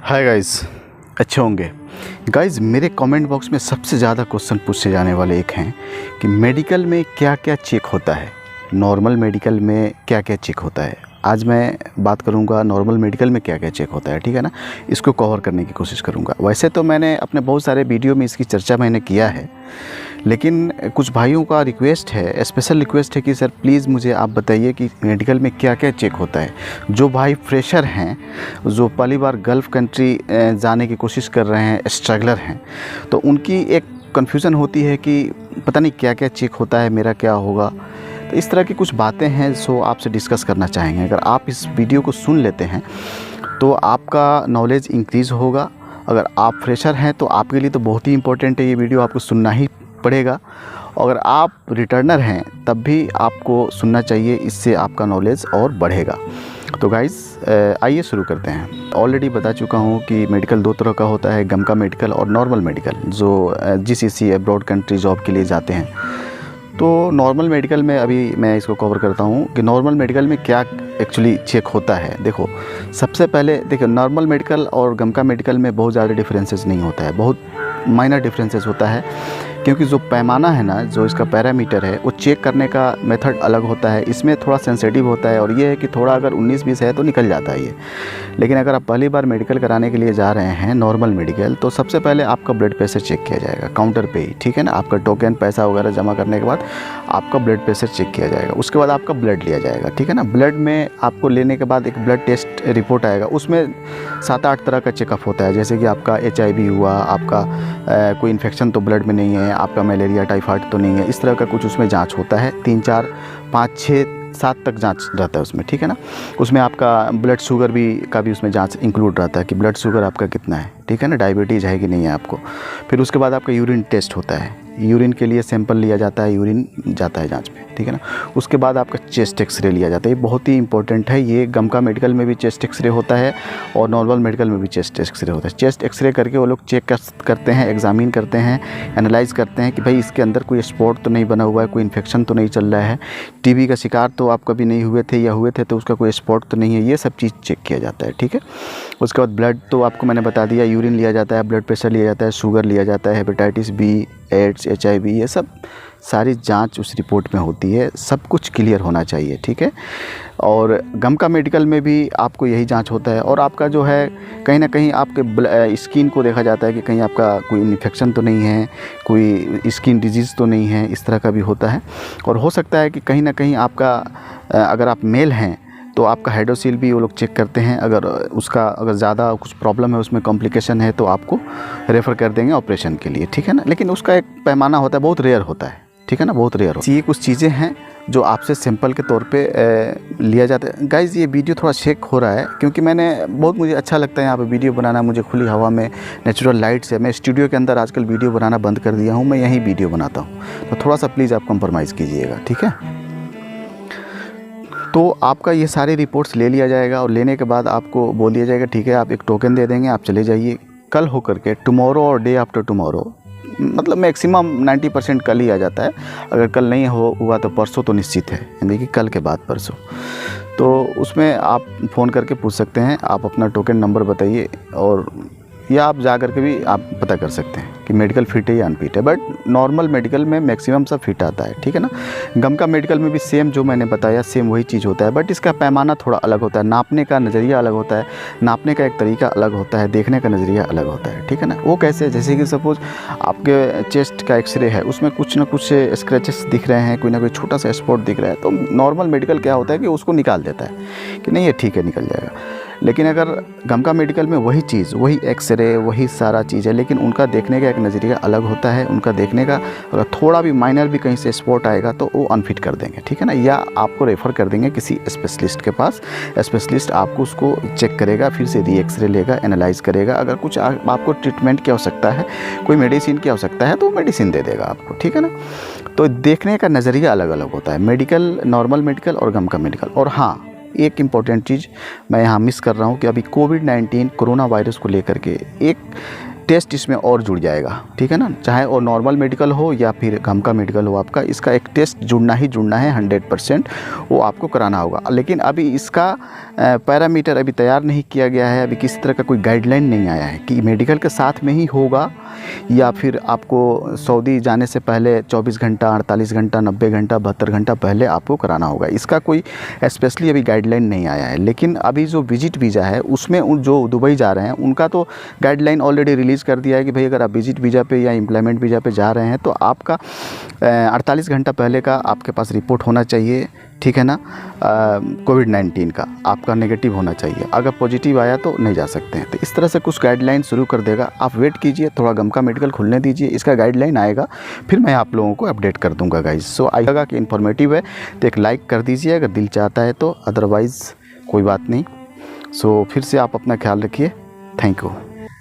Hi guys, अच्छे होंगे। Guys, मेरे कमेंट बॉक्स में सबसे ज़्यादा क्वेश्चन पूछे जाने वाले एक हैं कि मेडिकल में क्या क्या चेक होता है, नॉर्मल मेडिकल में क्या क्या चेक होता है। आज मैं बात करूंगा नॉर्मल मेडिकल में क्या क्या चेक होता है, ठीक है ना। इसको कवर करने की कोशिश करूंगा। वैसे तो मैंने अपने बहुत सारे वीडियो में इसकी चर्चा मैंने किया है, लेकिन कुछ भाइयों का रिक्वेस्ट है, स्पेशल रिक्वेस्ट है कि सर प्लीज़ मुझे आप बताइए कि मेडिकल में क्या क्या चेक होता है। जो भाई फ्रेशर हैं, जो पहली बार गल्फ़ कंट्री जाने की कोशिश कर रहे हैं, स्ट्रगलर हैं, तो उनकी एक कन्फ्यूज़न होती है कि पता नहीं क्या क्या चेक होता है, मेरा क्या होगा। तो इस तरह की कुछ बातें हैं सो आपसे डिस्कस करना चाहेंगे। अगर आप इस वीडियो को सुन लेते हैं तो आपका नॉलेज इंक्रीज़ होगा। अगर आप फ्रेशर हैं तो आपके लिए तो बहुत ही इंपॉर्टेंट है, ये वीडियो आपको सुनना ही पड़ेगा। अगर आप रिटर्नर हैं तब भी आपको सुनना चाहिए, इससे आपका नॉलेज और बढ़ेगा। तो गाइस आइए शुरू करते हैं। ऑलरेडी बता चुका हूँ कि मेडिकल दो तरह का होता है, गमका मेडिकल और नॉर्मल मेडिकल, जो जीसीसी अब्रॉड कंट्री जॉब के लिए जाते हैं। तो नॉर्मल मेडिकल में अभी मैं इसको कवर करता हूँ कि नॉर्मल मेडिकल में क्या एक्चुअली चेक होता है। देखो, सबसे पहले देखो, नॉर्मल मेडिकल और गमका मेडिकल में बहुत ज़्यादा डिफरेंसेस नहीं होता है, बहुत माइनर डिफरेंसेस होता है, क्योंकि जो पैमाना है ना, जो इसका पैरामीटर है, वो चेक करने का मेथड अलग होता है। इसमें थोड़ा सेंसिटिव होता है, और ये है कि थोड़ा अगर 19-20 है तो निकल जाता है ये। लेकिन अगर आप पहली बार मेडिकल कराने के लिए जा रहे हैं नॉर्मल मेडिकल, तो सबसे पहले आपका ब्लड प्रेशर चेक किया जाएगा काउंटर पे ही, ठीक है ना। आपका टोकन पैसा वगैरह जमा करने के बाद आपका ब्लड प्रेशर चेक किया जाएगा। उसके बाद आपका ब्लड लिया जाएगा, ठीक है ना। ब्लड में आपको लेने के बाद एक ब्लड टेस्ट रिपोर्ट आएगा, उसमें 7-8 तरह का चेकअप होता है। जैसे कि आपका HIV हुआ, आपका कोई इन्फेक्शन तो ब्लड में नहीं है, आपका मलेरिया टाइफाइड तो नहीं है, इस तरह का कुछ उसमें जांच होता है। 3, 4, 5, 6, 7 तक जांच रहता है उसमें, ठीक है ना। उसमें आपका ब्लड शुगर का भी उसमें जांच इंक्लूड रहता है कि ब्लड शुगर आपका कितना है, ठीक है ना, डायबिटीज़ है कि नहीं है आपको। फिर उसके बाद आपका यूरिन टेस्ट होता है, यूरिन के लिए सैंपल लिया जाता है, यूरिन जाता है जांच में, ठीक है ना। उसके बाद आपका चेस्ट एक्सरे लिया जाता है। ये बहुत ही इंपॉर्टेंट है। ये गमका मेडिकल में भी चेस्ट एक्सरे होता है और नॉर्मल मेडिकल में भी चेस्ट एक्सरे होता है। चेस्ट एक्सरे करके वो लोग चेक करते हैं, एग्जामिन करते हैं, एनालाइज करते हैं कि भाई इसके अंदर कोई स्पॉट तो नहीं बना हुआ है, कोई इन्फेक्शन तो नहीं चल रहा है, टीबी का शिकार तो आप कभी नहीं हुए थे, या हुए थे तो उसका कोई स्पॉट तो नहीं है। ये सब चीज़ चेक किया जाता है, ठीक है। उसके बाद ब्लड तो आपको मैंने बता दिया, यूरिन लिया जाता है, ब्लड प्रेशर लिया जाता है, शुगर लिया जाता है, हेपेटाइटिस बी, एड्स, HIV, ये सब सारी जांच उस रिपोर्ट में होती है। सब कुछ क्लियर होना चाहिए, ठीक है। और गमका मेडिकल में भी आपको यही जांच होता है। और आपका जो है, कहीं ना कहीं आपके स्किन को देखा जाता है कि कहीं आपका कोई इन्फेक्शन तो नहीं है, कोई स्किन डिजीज़ तो नहीं है, इस तरह का भी होता है। और हो सकता है कि कहीं ना कहीं आपका, अगर आप मेल हैं तो आपका हाइड्रोसील भी वो लोग चेक करते हैं। अगर ज़्यादा कुछ प्रॉब्लम है, उसमें कॉम्प्लिकेशन है, तो आपको रेफ़र कर देंगे ऑपरेशन के लिए, ठीक है ना। लेकिन उसका एक पैमाना होता है, बहुत रेयर होता है, ठीक है ना, बहुत रेयर होता है। ये कुछ चीज़ें हैं जो आपसे सैंपल के तौर पे लिया जाता है। गाइज़, ये वीडियो थोड़ा शेक हो रहा है क्योंकि मुझे अच्छा लगता है यहाँ पे वीडियो बनाना। मुझे खुली हवा में नेचुरल लाइट से, मैं स्टूडियो के अंदर आजकल वीडियो बनाना बंद कर दिया हूँ, मैं यहीं वीडियो बनाता हूँ। तो थोड़ा सा प्लीज़ आप कंप्रोमाइज़ कीजिएगा, ठीक है। तो आपका ये सारे रिपोर्ट्स ले लिया जाएगा, और लेने के बाद आपको बोल दिया जाएगा ठीक है, आप एक टोकन दे देंगे, आप चले जाइए। कल हो करके, टुमारो और डे आफ्टर टुमारो, मतलब मैक्सिमम 90% कल ही आ जाता है। अगर कल नहीं हुआ तो परसों तो निश्चित है, यानी कि कल के बाद परसों। तो उसमें आप फ़ोन करके पूछ सकते हैं, आप अपना टोकन नंबर बताइए, और या आप जा कर के भी आप पता कर सकते हैं कि मेडिकल फिट है या अनफिट है। बट नॉर्मल मेडिकल में मैक्सिमम सब फिट आता है, ठीक है ना। गमका मेडिकल में भी सेम जो मैंने बताया, सेम वही चीज़ होता है, बट इसका पैमाना थोड़ा अलग होता है, नापने का नज़रिया अलग होता है, नापने का एक तरीका अलग होता है, देखने का नज़रिया अलग होता है, ठीक है ना। वो कैसे, जैसे कि सपोज़ आपके चेस्ट का एक्सरे है, उसमें कुछ ना कुछ स्क्रैचेस दिख रहे हैं, कोई ना कोई छोटा सा स्पॉट दिख रहा है, तो नॉर्मल मेडिकल क्या होता है कि उसको निकाल देता है कि नहीं ये ठीक है, निकल जाएगा। लेकिन अगर गमका मेडिकल में वही चीज़, वही एक्सरे, वही सारा चीज़ है, लेकिन उनका देखने का एक नज़रिया अलग होता है। उनका देखने का अगर थोड़ा भी माइनर भी कहीं से स्पॉट आएगा तो वो अनफिट कर देंगे, ठीक है ना, या आपको रेफ़र कर देंगे किसी स्पेशलिस्ट के पास। स्पेशलिस्ट आपको उसको चेक करेगा, फिर से एक्सरे लेगा, एनालाइज करेगा। अगर कुछ आपको ट्रीटमेंट की आवश्यकता है, कोई मेडिसिन की आवश्यकता है, तो मेडिसिन दे देगा आपको, ठीक है ना। तो देखने का नज़रिया अलग अलग होता है, मेडिकल, नॉर्मल मेडिकल और गमका मेडिकल। और हाँ, एक इम्पॉर्टेंट चीज़ मैं यहाँ मिस कर रहा हूँ कि अभी कोविड-19 कोरोना वायरस को लेकर के एक टेस्ट इसमें और जुड़ जाएगा, ठीक है ना। चाहे वो नॉर्मल मेडिकल हो या फिर गमका मेडिकल हो आपका, इसका एक टेस्ट जुड़ना ही जुड़ना है 100%, वो आपको कराना होगा। लेकिन अभी इसका पैरामीटर अभी तैयार नहीं किया गया है, अभी किसी तरह का कोई गाइडलाइन नहीं आया है कि मेडिकल के साथ में ही होगा या फिर आपको सऊदी जाने से पहले 24 घंटा, 48 घंटा, 90 घंटा, 72 घंटा पहले आपको कराना होगा। इसका कोई स्पेशली अभी गाइडलाइन नहीं आया है। लेकिन अभी जो विजिट वीज़ा है उसमें जो दुबई जा रहे हैं उनका तो गाइडलाइन ऑलरेडी रिलीज़ कर दिया है कि भाई अगर आप विजिट वीज़ा पे या एम्प्लॉयमेंट वीज़ा पे जा रहे हैं तो आपका 48 घंटा पहले का आपके पास रिपोर्ट होना चाहिए, ठीक है ना। कोविड-19 का आपका नेगेटिव होना चाहिए, अगर पॉजिटिव आया तो नहीं जा सकते हैं। तो इस तरह से कुछ गाइडलाइन शुरू कर देगा, आप वेट कीजिए, थोड़ा गमका मेडिकल खुलने दीजिए, इसका गाइडलाइन आएगा फिर मैं आप लोगों को अपडेट कर दूंगा गाइज। सो आएगा कि इन्फॉर्मेटिव है तो एक लाइक कर दीजिए अगर दिल चाहता है तो, अदरवाइज़ कोई बात नहीं। सो फिर से आप अपना ख्याल रखिए, थैंक यू।